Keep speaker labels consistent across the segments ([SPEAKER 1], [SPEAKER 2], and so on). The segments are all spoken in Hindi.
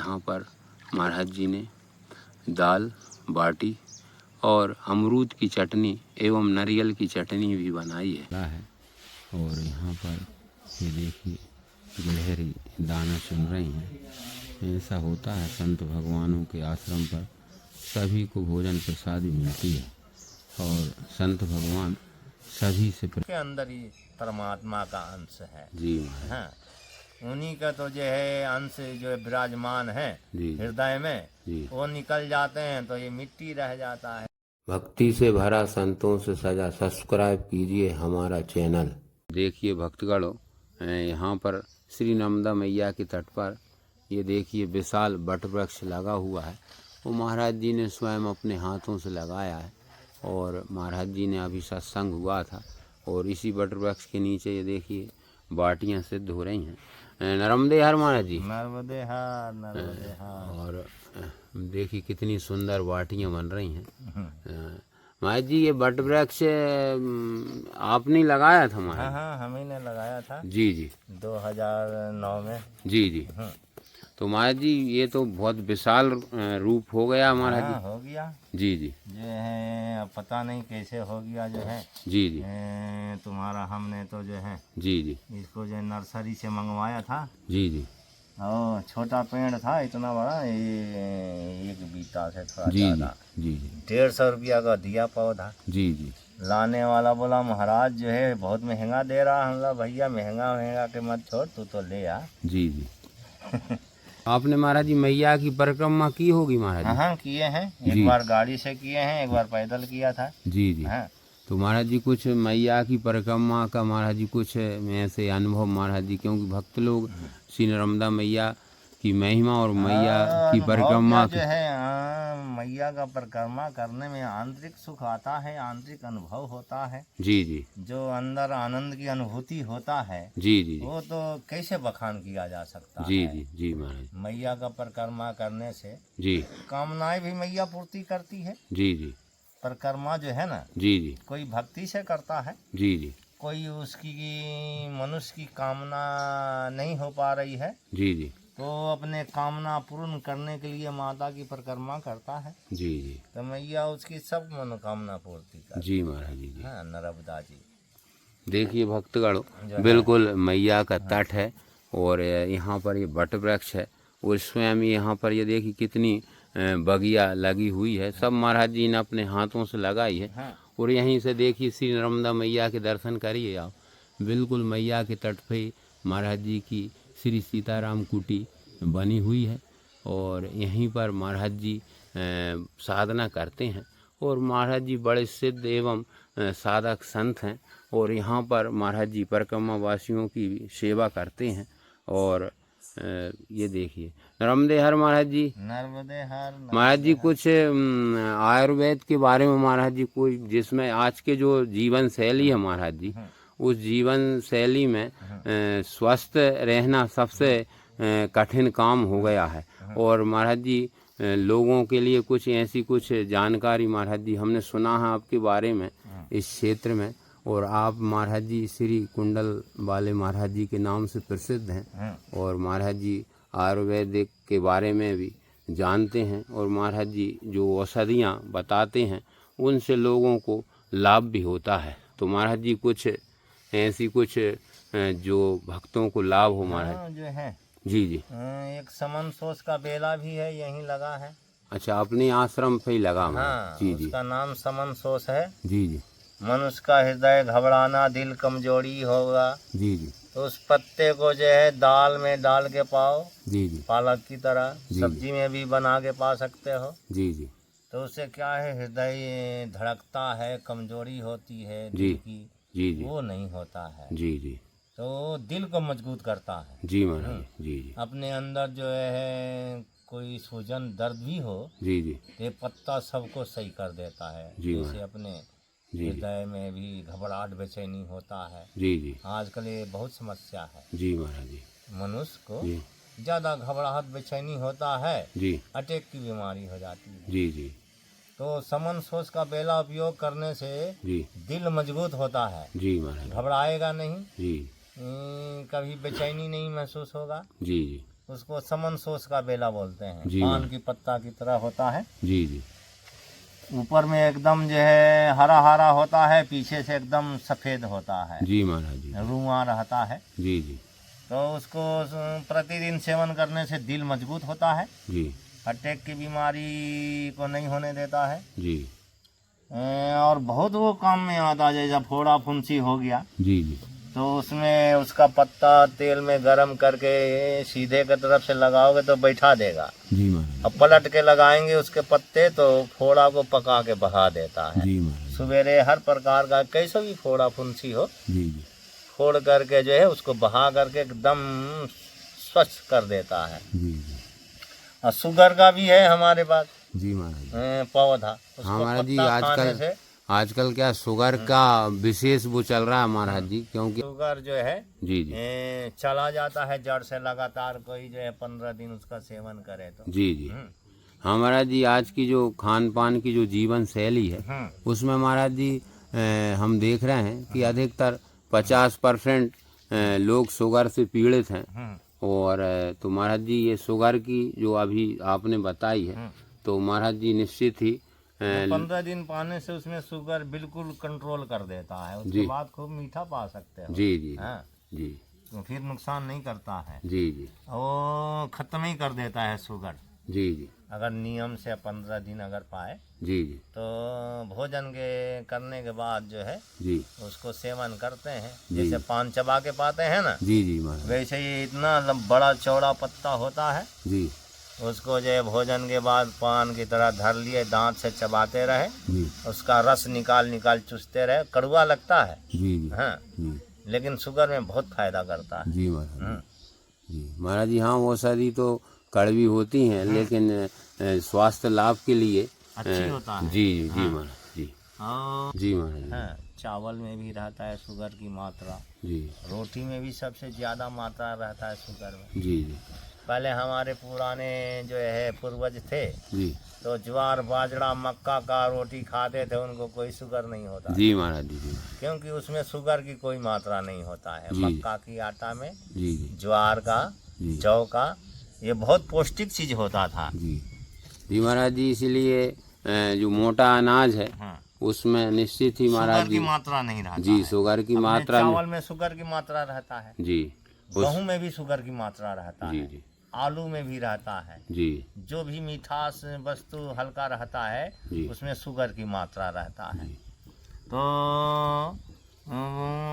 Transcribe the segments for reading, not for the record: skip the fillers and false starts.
[SPEAKER 1] यहाँ पर महाराज जी ने दाल बाटी और अमरूद की चटनी एवं नारियल की चटनी भी बनाई है। और यहाँ पर ये देखिए गिलहरी दाना चुन रही हैं। ऐसा होता है संत भगवानों के आश्रम पर सभी को भोजन प्रसाद मिलती है और संत भगवान सभी से
[SPEAKER 2] के अंदर ही परमात्मा का अंश है
[SPEAKER 1] जी।
[SPEAKER 2] हाँ, उन्हीं का तो जो है अंश जो विराजमान है हृदय में जी। वो निकल जाते हैं तो ये मिट्टी रह जाता है।
[SPEAKER 1] भक्ति से भरा संतों से सजा सब्सक्राइब कीजिए हमारा चैनल। देखिए भक्तगणों, यहाँ पर श्री नर्मदा मैया के तट पर ये देखिए विशाल वट वृक्ष लगा हुआ है। वो महाराज जी ने स्वयं अपने हाथों से लगाया है और महाराज जी ने अभी सत्संग हुआ था और इसी वट वृक्ष के नीचे ये देखिए बाटियाँ सिद्ध हो रही हैं। नर्मदे हर महाराज जी,
[SPEAKER 2] नर्मदे हर नर्मदे हर। और
[SPEAKER 1] देखिए कितनी सुंदर बाटियाँ बन रही हैं। महाराज जी ये वट वृक्ष आपने लगाया था महाराज?
[SPEAKER 2] हाँ, हम ही ने लगाया था
[SPEAKER 1] जी जी
[SPEAKER 2] 2009 में
[SPEAKER 1] जी जी। तो महाराज जी ये तो बहुत विशाल रूप हो गया महाराज जी।
[SPEAKER 2] हो गया
[SPEAKER 1] जी जी।
[SPEAKER 2] जो है पता नहीं कैसे हो गया जो है
[SPEAKER 1] जी जी।
[SPEAKER 2] तुम्हारा हमने तो जो है
[SPEAKER 1] जी जी
[SPEAKER 2] इसको जो नर्सरी से मंगवाया था।
[SPEAKER 1] जी जी।
[SPEAKER 2] और छोटा पेड़ था इतना बड़ा, ये एक बीता से थोड़ा
[SPEAKER 1] जी
[SPEAKER 2] ज़्यादा
[SPEAKER 1] जी जी।
[SPEAKER 2] 150 रुपया का दिया पौधा।
[SPEAKER 1] जी जी।
[SPEAKER 2] लाने वाला बोला महाराज जो है बहुत महंगा दे रहा। हम लोग भैया महंगा महंगा के मत छोड़, तू तो ले आ। जी
[SPEAKER 1] जी। आपने महाराज जी मैया की परिक्रमा की होगी महाराज जी?
[SPEAKER 2] हाँ किए हैं, एक बार गाड़ी से किए हैं, एक बार पैदल किया था।
[SPEAKER 1] जी जी। हाँ। तो महाराज जी कुछ मैया की परिक्रमा का महाराज जी कुछ ऐसे अनुभव महाराज जी, क्योंकि भक्त लोग श्री नर्मदा मैया की महिमा और मैया की परिक्रमा
[SPEAKER 2] जो है मैया का परिक्रमा करने में आंतरिक सुख आता है, आंतरिक अनुभव होता है। जी जी। जो अंदर आनंद की अनुभूति होता है जी जी, वो तो कैसे बखान किया जा सकता
[SPEAKER 1] जी
[SPEAKER 2] है।
[SPEAKER 1] जी जी महाराज।
[SPEAKER 2] मैया का परिक्रमा करने से
[SPEAKER 1] जी
[SPEAKER 2] कामनाएं भी मैया पूर्ति करती है। जी जी। परिक्रमा जो है ना जी जी, कोई भक्ति से करता है। जी जी। कोई उसकी मनुष्य की कामना नहीं हो पा रही है। जी जी। तो अपने कामना पूर्ण करने के लिए माता की परिक्रमा करता है। जी जी। तो मैया उसकी सब मनोकामना पूर्ति करती है। जी महाराज जी। हाँ नर्मदा जी।
[SPEAKER 1] देखिए भक्तगण बिल्कुल मैया का तट है और यहाँ पर ये वट वृक्ष है और स्वयं यहाँ पर ये देखिए कितनी बगिया लगी हुई है। सब महाराज जी ने अपने हाथों से लगाई है। हाँ। और यहीं से देखिए श्री नर्मदा मैया के दर्शन करिए आप। बिल्कुल मैया के तट पे महाराज जी की श्री सीताराम कुटी बनी हुई है और यहीं पर महाराज जी साधना करते हैं और महाराज जी बड़े सिद्ध एवं साधक संत हैं और यहाँ पर महाराज जी परिक्रमा वासियों की सेवा करते हैं। और ये देखिए नर्मदे हर महाराज जी,
[SPEAKER 2] नर्मदे हर
[SPEAKER 1] महाराज जी। कुछ आयुर्वेद के बारे में महाराज जी कोई, जिसमें आज के जो जीवन शैली है महाराज जी, उस जीवन शैली में स्वस्थ रहना सबसे कठिन काम हो गया है और महाराज जी लोगों के लिए कुछ ऐसी कुछ जानकारी महाराज जी हमने सुना है आपके बारे में इस क्षेत्र में, और आप महाराज जी श्री कुंडल वाले महाराज जी के नाम से प्रसिद्ध हैं और महाराज जी आयुर्वेदिक के बारे में भी जानते हैं और महाराज जी जो औषधियाँ बताते हैं उनसे लोगों को लाभ भी होता है। तो महाराज जी कुछ ऐसी कुछ जो भक्तों को लाभ हो महाराज
[SPEAKER 2] जो है। जी जी। एक समन सोच का बेला भी है, यहीं लगा है।
[SPEAKER 1] अच्छा, अपने आश्रम पे ही लगा?
[SPEAKER 2] हाँ,
[SPEAKER 1] जी जी।
[SPEAKER 2] उसका नाम समन सोच है।
[SPEAKER 1] जी जी।
[SPEAKER 2] मनुष्य का हृदय घबराना, दिल कमजोरी होगा। जी जी। तो उस पत्ते को जो है दाल में डाल के पाओ। जी जी। पालक की तरह सब्जी में भी बना के पा सकते हो। जी जी। तो उससे क्या है, हृदय धड़कता है, कमजोरी होती है दिल की। जी जी। वो नहीं होता है। जी जी। तो दिल को मजबूत करता है। जी महाराज। जी जी। अपने अंदर जो है कोई सूजन दर्द भी हो। जी जी। ये पत्ता सबको सही कर देता है। जैसे अपने हृदय में भी घबराहट बेचैनी होता है। जी जी। आजकल ये बहुत समस्या है। जी महाराज जी। मनुष्य को ज्यादा घबराहट बेचैनी होता है। जी। अटैक की बीमारी हो जाती है। जी जी। तो समन सोच का बेला उपयोग करने से जी दिल मजबूत होता है। जी महाराज। घबराएगा नहीं। जी। कभी बेचैनी नहीं महसूस होगा। जी जी। उसको समन सोस का बेला बोलते हैं।
[SPEAKER 1] जी,
[SPEAKER 2] पान की पत्ता की तरह होता है।
[SPEAKER 1] जी जी
[SPEAKER 2] ऊपर में एकदम जो है हरा हरा होता है, पीछे से एकदम सफ़ेद होता है,
[SPEAKER 1] जी महाराज जी
[SPEAKER 2] रुआ रहता है।
[SPEAKER 1] जी जी
[SPEAKER 2] तो उसको प्रतिदिन सेवन करने से दिल मजबूत होता है,
[SPEAKER 1] जी
[SPEAKER 2] अटैक की बीमारी को नहीं होने देता है।
[SPEAKER 1] जी
[SPEAKER 2] और बहुत वो काम में आता है। जैसा फोड़ा फुंसी हो गया
[SPEAKER 1] जी जी
[SPEAKER 2] तो उसमें उसका पत्ता तेल में गरम करके सीधे की तरफ से लगाओगे तो बैठा देगा।
[SPEAKER 1] जी महाराज
[SPEAKER 2] अब पलट के लगाएंगे उसके पत्ते तो फोड़ा को पका के बहा देता है।
[SPEAKER 1] जी महाराज
[SPEAKER 2] सवेरे हर प्रकार का कैसे भी फोड़ा फुंसी हो,
[SPEAKER 1] जी जी
[SPEAKER 2] फोड़ करके जो है उसको बहा करके एकदम स्वच्छ कर देता है।
[SPEAKER 1] जी जी
[SPEAKER 2] और शुगर का भी है हमारे पास
[SPEAKER 1] जी महाराज
[SPEAKER 2] पौधा, उसको
[SPEAKER 1] हमारा जी
[SPEAKER 2] पत्ता खाने
[SPEAKER 1] आजकल
[SPEAKER 2] से
[SPEAKER 1] आजकल क्या शुगर का विशेष वो चल रहा है महाराज जी, क्योंकि
[SPEAKER 2] शुगर जो है
[SPEAKER 1] जी जी
[SPEAKER 2] चला जाता है जड़ से। लगातार कोई जो है 15 दिन उसका सेवन करे तो।
[SPEAKER 1] जी जी हमारा जी आज की जो खान पान की जो जीवन शैली है उसमें महाराज जी हम देख रहे हैं कि अधिकतर 50% लोग शुगर से पीड़ित हैं। और तो महाराज जी ये शुगर की जो अभी आपने बताई है तो महाराज जी निश्चित ही
[SPEAKER 2] 15 दिन पाने से उसमें शुगर बिल्कुल कंट्रोल कर देता है। उसके बाद खूब मीठा पा सकते हो।
[SPEAKER 1] जी जी
[SPEAKER 2] हाँ,
[SPEAKER 1] जी
[SPEAKER 2] तो फिर नुकसान नहीं करता है।
[SPEAKER 1] जी जी
[SPEAKER 2] वो खत्म ही कर देता है शुगर।
[SPEAKER 1] जी जी
[SPEAKER 2] अगर नियम से 15 दिन अगर पाए
[SPEAKER 1] जी जी
[SPEAKER 2] तो भोजन के करने के बाद जो है
[SPEAKER 1] जी
[SPEAKER 2] उसको सेवन करते हैं। जैसे पान चबा के पाते हैं ना,
[SPEAKER 1] जी जी महाराज
[SPEAKER 2] वैसे ही इतना बड़ा चौड़ा पत्ता होता है।
[SPEAKER 1] जी
[SPEAKER 2] उसको जो है भोजन के बाद पान की तरह धर लिए, दांत से चबाते रहे,
[SPEAKER 1] जी
[SPEAKER 2] उसका रस निकाल निकाल चूसते रहे। कड़वा लगता है
[SPEAKER 1] जी जी
[SPEAKER 2] हाँ,
[SPEAKER 1] जी
[SPEAKER 2] लेकिन शुगर में बहुत फायदा करता है।
[SPEAKER 1] जी महाराज जी महाराज जी हाँ वो सारी तो कड़वी होती हैं लेकिन स्वास्थ्य लाभ के लिए
[SPEAKER 2] अच्छी होता है।
[SPEAKER 1] जी जी जी महाराज जी
[SPEAKER 2] और
[SPEAKER 1] जी महाराज
[SPEAKER 2] हाँ, चावल में भी रहता है शुगर की मात्रा,
[SPEAKER 1] जी
[SPEAKER 2] रोटी में भी सबसे ज़्यादा मात्रा रहता है शुगर में।
[SPEAKER 1] जी जी
[SPEAKER 2] पहले हमारे पुराने जो है पूर्वज थे
[SPEAKER 1] जी
[SPEAKER 2] तो ज्वार बाजरा मक्का का रोटी खाते थे, उनको कोई शुगर नहीं होता।
[SPEAKER 1] जी महाराज जी जी
[SPEAKER 2] क्योंकि उसमें शुगर की कोई मात्रा नहीं होता है।
[SPEAKER 1] जी।
[SPEAKER 2] मक्का की आटा में
[SPEAKER 1] जी जी
[SPEAKER 2] ज्वार का,
[SPEAKER 1] जी
[SPEAKER 2] जौ का, ये बहुत पौष्टिक चीज होता था।
[SPEAKER 1] जी जी महाराज जी इसलिए जो मोटा अनाज है
[SPEAKER 2] हाँ,
[SPEAKER 1] उसमें निश्चित ही महाराज
[SPEAKER 2] शुगर की
[SPEAKER 1] जी
[SPEAKER 2] मात्रा नहीं रहता
[SPEAKER 1] जी
[SPEAKER 2] है।
[SPEAKER 1] शुगर की
[SPEAKER 2] अपने
[SPEAKER 1] मात्रा में
[SPEAKER 2] चावल में शुगर की मात्रा रहता है,
[SPEAKER 1] जी
[SPEAKER 2] गेहूं में भी शुगर की मात्रा रहता
[SPEAKER 1] जी
[SPEAKER 2] है,
[SPEAKER 1] जी
[SPEAKER 2] आलू में भी रहता है।
[SPEAKER 1] जी
[SPEAKER 2] जो भी मिठास वस्तु हल्का रहता है
[SPEAKER 1] जी
[SPEAKER 2] उसमें शुगर की मात्रा रहता है।
[SPEAKER 1] जी
[SPEAKER 2] तो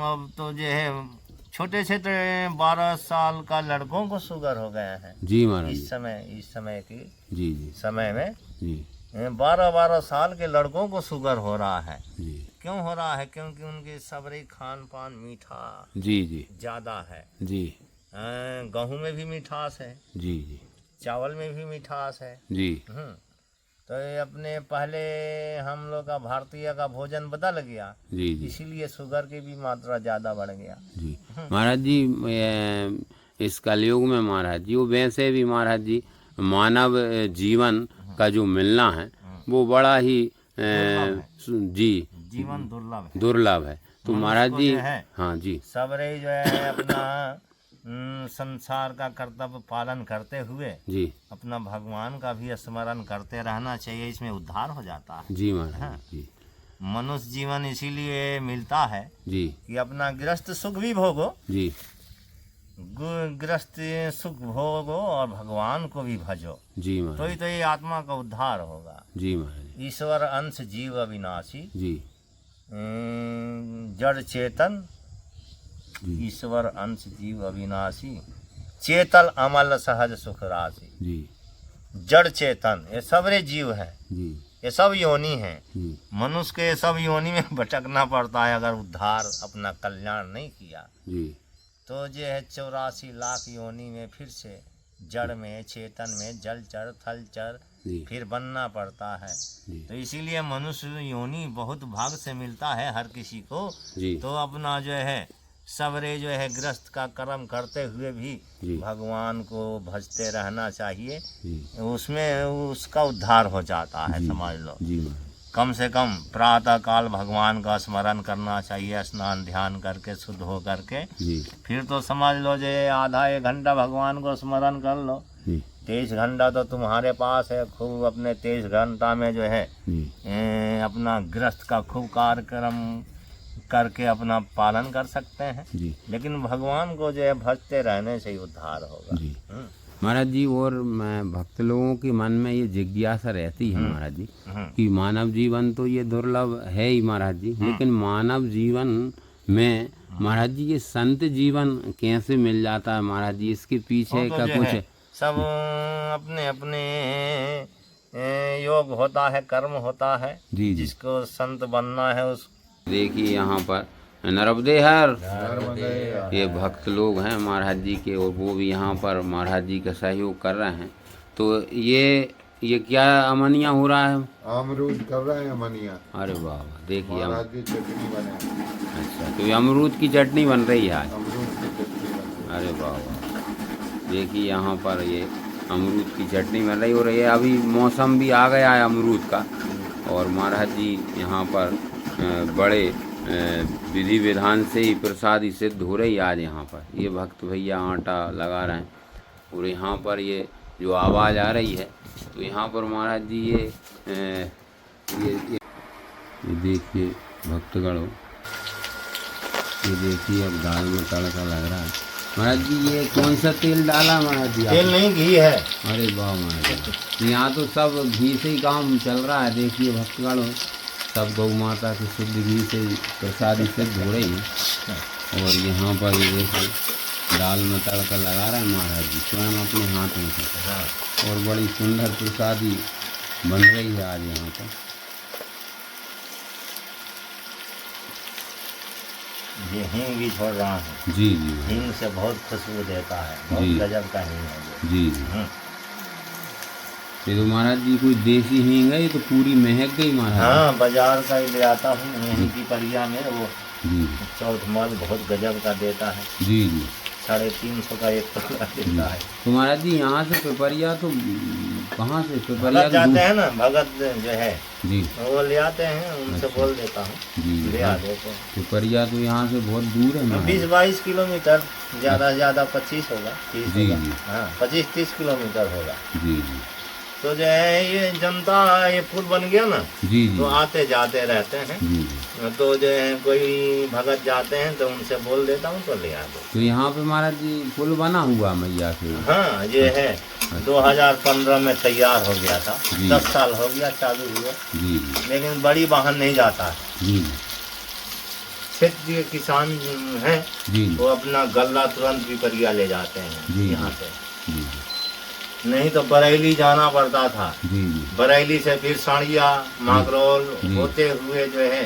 [SPEAKER 2] अब तो जो है छोटे छोटे 12 साल का लड़कों को शुगर हो गए हैं
[SPEAKER 1] जी महाराज
[SPEAKER 2] इस
[SPEAKER 1] जी
[SPEAKER 2] समय की
[SPEAKER 1] जी जी
[SPEAKER 2] समय में
[SPEAKER 1] जी
[SPEAKER 2] 12 साल के लड़कों को शुगर हो रहा है।
[SPEAKER 1] जी
[SPEAKER 2] क्यों हो रहा है? क्योंकि उनके सबरे खान पान मीठा
[SPEAKER 1] जी जी
[SPEAKER 2] ज़्यादा है।
[SPEAKER 1] जी
[SPEAKER 2] गेहूं में भी मिठास है,
[SPEAKER 1] जी जी
[SPEAKER 2] चावल में भी मिठास है।
[SPEAKER 1] जी
[SPEAKER 2] तो ये अपने पहले हम लोग का भारतीय का भोजन बदल गया,
[SPEAKER 1] जी जी
[SPEAKER 2] इसीलिए शुगर की भी मात्रा ज़्यादा बढ़ गया।
[SPEAKER 1] जी महाराज जी इस कलयुग में महाराज जी वो वैसे भी महाराज जी मानव जीवन का जो मिलना है वो बड़ा ही जी
[SPEAKER 2] जीवन दुर्लभ है।
[SPEAKER 1] दुर्लभ है। तो महाराज जी
[SPEAKER 2] है
[SPEAKER 1] हाँ जी
[SPEAKER 2] सबरे जो है अपना संसार का कर्तव्य पालन करते हुए
[SPEAKER 1] जी
[SPEAKER 2] अपना भगवान का भी स्मरण करते रहना चाहिए, इसमें उद्धार हो जाता है।
[SPEAKER 1] जी महाराज जी
[SPEAKER 2] मनुष्य जीवन इसीलिए मिलता है
[SPEAKER 1] जी
[SPEAKER 2] कि अपना गृहस्थ सुख भी भोगो,
[SPEAKER 1] जी
[SPEAKER 2] गृहस्थ सुख भोगो और भगवान को भी भजो,
[SPEAKER 1] जी महाराज
[SPEAKER 2] तो ये आत्मा का उद्धार होगा।
[SPEAKER 1] जी महाराज
[SPEAKER 2] ईश्वर अंश जीव अविनाशी,
[SPEAKER 1] जी
[SPEAKER 2] जड़ चेतन
[SPEAKER 1] जी
[SPEAKER 2] ईश्वर अंश जीव अविनाशी, चेतल अमल सहज सुख राशि।
[SPEAKER 1] जी
[SPEAKER 2] जड़ चेतन ये सबरे जीव हैं,
[SPEAKER 1] जी
[SPEAKER 2] ये सब योनि हैं।
[SPEAKER 1] जी
[SPEAKER 2] मनुष्य के ये सब योनि में भटकना पड़ता है। अगर उद्धार अपना कल्याण नहीं किया
[SPEAKER 1] जी
[SPEAKER 2] तो जो है 84 लाख योनि में फिर से जड़ में, चेतन में, जलचर थलचर
[SPEAKER 1] जी
[SPEAKER 2] फिर बनना पड़ता है।
[SPEAKER 1] जी
[SPEAKER 2] तो इसीलिए मनुष्य योनि बहुत भाग से मिलता है हर किसी को।
[SPEAKER 1] जी
[SPEAKER 2] तो अपना जो है सबरे जो है गृहस्थ का कर्म करते हुए भी
[SPEAKER 1] जी
[SPEAKER 2] भगवान को भजते रहना चाहिए,
[SPEAKER 1] जी
[SPEAKER 2] उसमें उसका उद्धार हो जाता है।
[SPEAKER 1] जी
[SPEAKER 2] समझ लो।
[SPEAKER 1] जी महाराज
[SPEAKER 2] कम से कम प्रातः काल भगवान का स्मरण करना चाहिए, स्नान ध्यान करके शुद्ध हो करके। फिर तो समझ लो जे आधा 1 घंटा भगवान को स्मरण कर लो। 23 घंटा तो तुम्हारे पास है, खूब अपने 23 घंटा में जो है अपना गृहस्थ का खूब कार्यक्रम करके अपना पालन कर सकते हैं। लेकिन भगवान को जो है भजते रहने से ही उद्धार होगा।
[SPEAKER 1] महाराज जी, और मैं भक्त लोगों के मन में ये जिज्ञासा रहती है महाराज जी कि मानव जीवन तो ये दुर्लभ है ही महाराज जी, लेकिन मानव जीवन में महाराज जी ये संत जीवन कैसे मिल जाता है महाराज जी? इसके पीछे
[SPEAKER 2] तो
[SPEAKER 1] का कुछ
[SPEAKER 2] सब अपने अपने योग होता है, कर्म होता है। जिसको संत बनना है उस
[SPEAKER 1] देखिए यहाँ पर नर्मदे हर ये भक्त लोग हैं महाराज जी के, और वो भी यहाँ पर महाराज जी का सहयोग कर रहे हैं। तो ये क्या अमनिया हो रहा है?
[SPEAKER 3] अमरूद कर रहे हैं अमनिया।
[SPEAKER 1] अरे वाह, देखिए
[SPEAKER 3] महाराज जी चटनी बने।
[SPEAKER 1] अच्छा, तो ये अमरूद की चटनी बन रही है आज?
[SPEAKER 3] अमरूद की चटनी बने।
[SPEAKER 1] अरे वाह, देखिए यहाँ पर ये अमरूद की चटनी बन रही, और ये अभी मौसम भी आ गया है अमरूद का, और महाराज जी यहाँ पर बड़े विधि विधान से ही प्रसादी सिद्ध हो रही आज यहाँ पर। ये भक्त भैया आटा लगा रहे हैं, और यहाँ पर ये जो आवाज़ आ रही है, तो यहाँ पर महाराज जी ये देखिए भक्तगणों, ये देखिए अब दाल में तड़का लग रहा है। महाराज जी ये कौन सा तेल डाला महाराज जी?
[SPEAKER 2] तेल नहीं, घी है।
[SPEAKER 1] अरे वाह महाराज जी, यहाँ तो सब घी से ही काम चल रहा है। देखिए भक्तगणों, सब गौ माता के शुद्ध घी से प्रसादी सिद्ध हो रही है, और यहाँ पर ये देखो दाल में तड़का लगा रहे हैं महाराज जी स्वयं अपने हाथों से, और बड़ी सुंदर प्रसादी बन रही है आज यहाँ पर।
[SPEAKER 2] ये हींग भी छोड़ रहा है।
[SPEAKER 1] जी।
[SPEAKER 2] हींग से बहुत खुशबू देता है, बहुत गजब का हींग है।
[SPEAKER 1] जी। ये तो महाराज जी कोई देसी हींग है, ये तो पूरी महक गई महाराज।
[SPEAKER 2] हाँ, बाजार का ही ले आता हूँ, यहीं की परिया में वो चौथ माल बहुत गजब का देता है।
[SPEAKER 1] जी।
[SPEAKER 2] 350 का 1 टुकड़ा देता है।
[SPEAKER 1] तो महाराज जी यहाँ से पिपरिया तो कहाँ से? पिपरिया
[SPEAKER 2] जाते हैं ना भगत जो है
[SPEAKER 1] जी,
[SPEAKER 2] वो ले आते हैं, उनसे बोल देता हूँ ले आ देते।
[SPEAKER 1] पिपरिया तो यहाँ से बहुत दूर है,
[SPEAKER 2] 20-22 किलोमीटर, ज़्यादा से ज़्यादा 25 होगा, 30 होगा। हाँ, 25-30 किलोमीटर होगा।
[SPEAKER 1] जी।
[SPEAKER 2] तो जो है ये जनता, ये पुल बन गया ना, तो आते जाते रहते हैं। तो जो है कोई भगत जाते हैं तो उनसे बोल देता हूँ तो ले आते।
[SPEAKER 1] तो यहाँ पे महाराज जी पुल बना हुआ मैया के?
[SPEAKER 2] हाँ, ये है 2015 में तैयार हो गया था, 10 साल हो गया चालू हुआ। लेकिन बड़ी वाहन नहीं जाता है। क्षेत्रीय किसान हैं, वो अपना गल्ला तुरंत पिपरिया ले जाते हैं यहाँ से। नहीं तो बरेली जाना पड़ता था। बरेली से फिर साड़िया मागरोल होते हुए जो है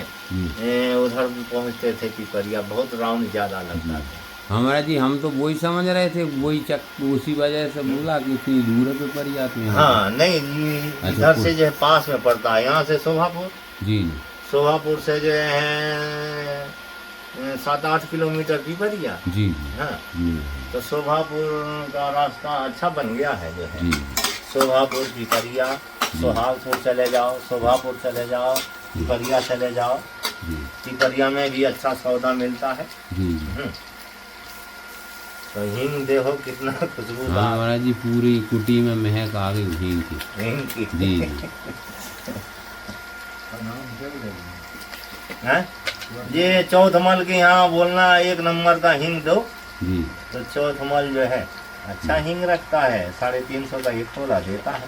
[SPEAKER 2] उधर पहुँचते थे पिपरिया। बहुत राउंड ज़्यादा लगता था।
[SPEAKER 1] हमारा जी, हम तो वही समझ रहे थे, वही उसी वजह से बोला कि इतनी दूर है पिपरिया।
[SPEAKER 2] हाँ नहीं, इधर से जो है पास में पड़ता है, यहाँ से शोभापुर। शोभापुर से जो है 7-8 किलोमीटर पिपरिया। हाँ, तो शोभापुर का रास्ता अच्छा बन गया है जो है। शोभापुर पिपरिया, सोहागपुर चले जाओ, शोभापुर चले जाओ, पिपरिया चले जाओ। पिपरिया में भी अच्छा सौदा मिलता है। तो हींग देखो कितना खुशबूदार।
[SPEAKER 1] हाँ महाराज जी, पूरी कुटी में महक आ गई हींग की। जी।
[SPEAKER 2] ये चौथमल के यहाँ बोलना 1 नंबर का हींग दो। तो चौथमल जो है अच्छा हींग रखता है, 350 का 1 तोला देता है।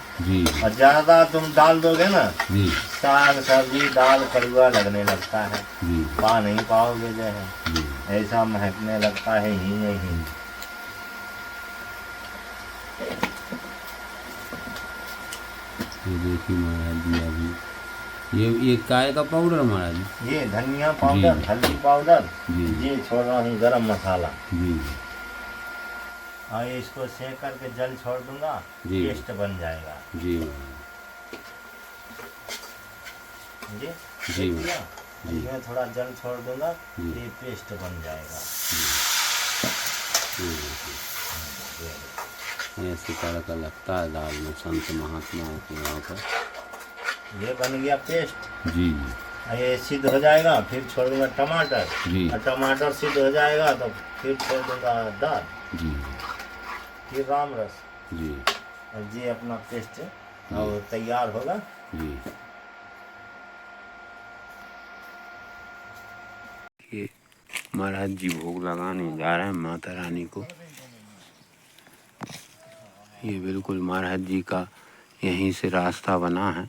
[SPEAKER 2] और ज्यादा तुम डाल दोगे ना, साग सब्जी दाल कड़वा लगने लगता है, पा नहीं पाओगे जो है, ऐसा महकने लगता है हींग।
[SPEAKER 1] ये देखिए महाराज जी, अभी ये काय का पाउडर महाराज जी?
[SPEAKER 2] ये धनिया पाउडर, हल्दी पाउडर, ये छोड़ रहा हूँ गरम मसाला। हाँ, इसको सेक करके जल छोड़ दूंगा, पेस्ट बन जाएगा। इसमें थोड़ा जल छोड़ दूंगा, ये पेस्ट बन जाएगा।
[SPEAKER 1] ऐसे तड़का लगता है दाल में संत महात्माओं के यहाँ पर।
[SPEAKER 2] ये बन गया पेस्ट।
[SPEAKER 1] जी
[SPEAKER 2] ये सिद्ध हो जाएगा, फिर छोड़ दूंगा टमाटर।
[SPEAKER 1] जी
[SPEAKER 2] और टमाटर सिद्ध हो जाएगा तो फिर छोड़ दूंगा दाल,
[SPEAKER 1] जी
[SPEAKER 2] फिर राम रस।
[SPEAKER 1] जी
[SPEAKER 2] और ये अपना पेस्ट और तैयार होगा।
[SPEAKER 1] जी। ये महाराज जी भोग लगाने जा रहे हैं माता रानी को। ये बिल्कुल महाराज जी का यहीं से रास्ता बना है,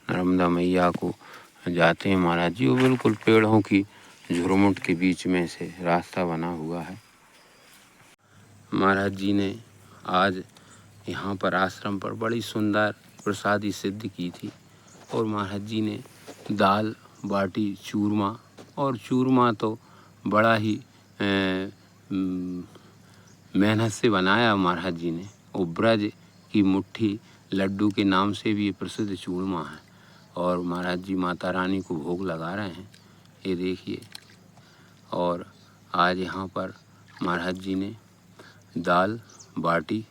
[SPEAKER 1] नर्मदा मैया को जाते हैं महाराज जी। वो बिल्कुल पेड़ों की झुरमुट के बीच में से रास्ता बना हुआ है। महाराज जी ने आज यहाँ पर आश्रम पर बड़ी सुंदर प्रसादी सिद्ध की थी और महाराज जी ने दाल बाटी चूरमा, और चूरमा तो बड़ा ही मेहनत से बनाया महाराज जी ने। और ब्रज की मुट्ठी लड्डू के नाम से भी प्रसिद्ध चूरमा है और महाराज जी माता रानी को भोग लगा रहे हैं, ये देखिए। और आज यहाँ पर महाराज जी ने दाल बाटी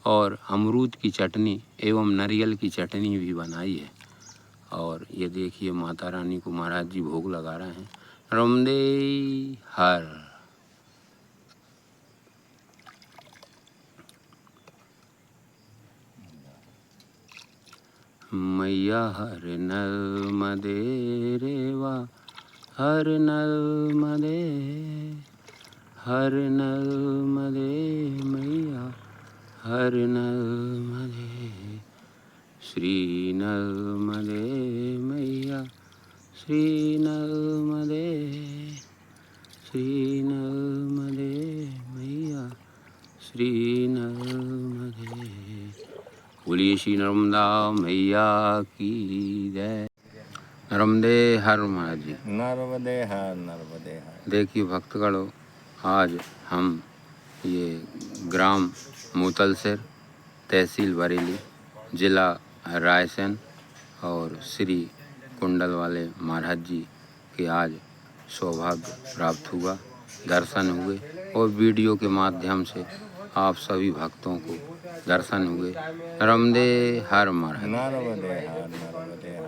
[SPEAKER 1] और अमरूद की चटनी एवं नारियल की चटनी भी बनाई है। और ये देखिए माता रानी को महाराज जी भोग लगा रहे हैं। रमदे हर। मैया हर नर्मदे रेवा, हर नर्मदे, हर नर्मदे मैया, हर नर्मदे। श्री नर्मदे मैया, श्री नर्मदे, श्री नर्मदे मैया, श्री नर्मदे। बोलिए श्री नर्मदा मैया की जय। नर्मदे हर महाराज जी।
[SPEAKER 2] नर्मदे हर, नर्मदे हर।
[SPEAKER 1] देखिए भक्तगणों, आज हम ये ग्राम मुतलसिर, तहसील बरेली, जिला रायसेन और श्री कुंडल वाले महाराज जी के आज सौभाग्य प्राप्त हुआ, दर्शन हुए और वीडियो के माध्यम से आप सभी भक्तों को दर्शन हुए। नर्मदे हर महाराज।
[SPEAKER 2] नर्मदे हर, नर्मदे हर।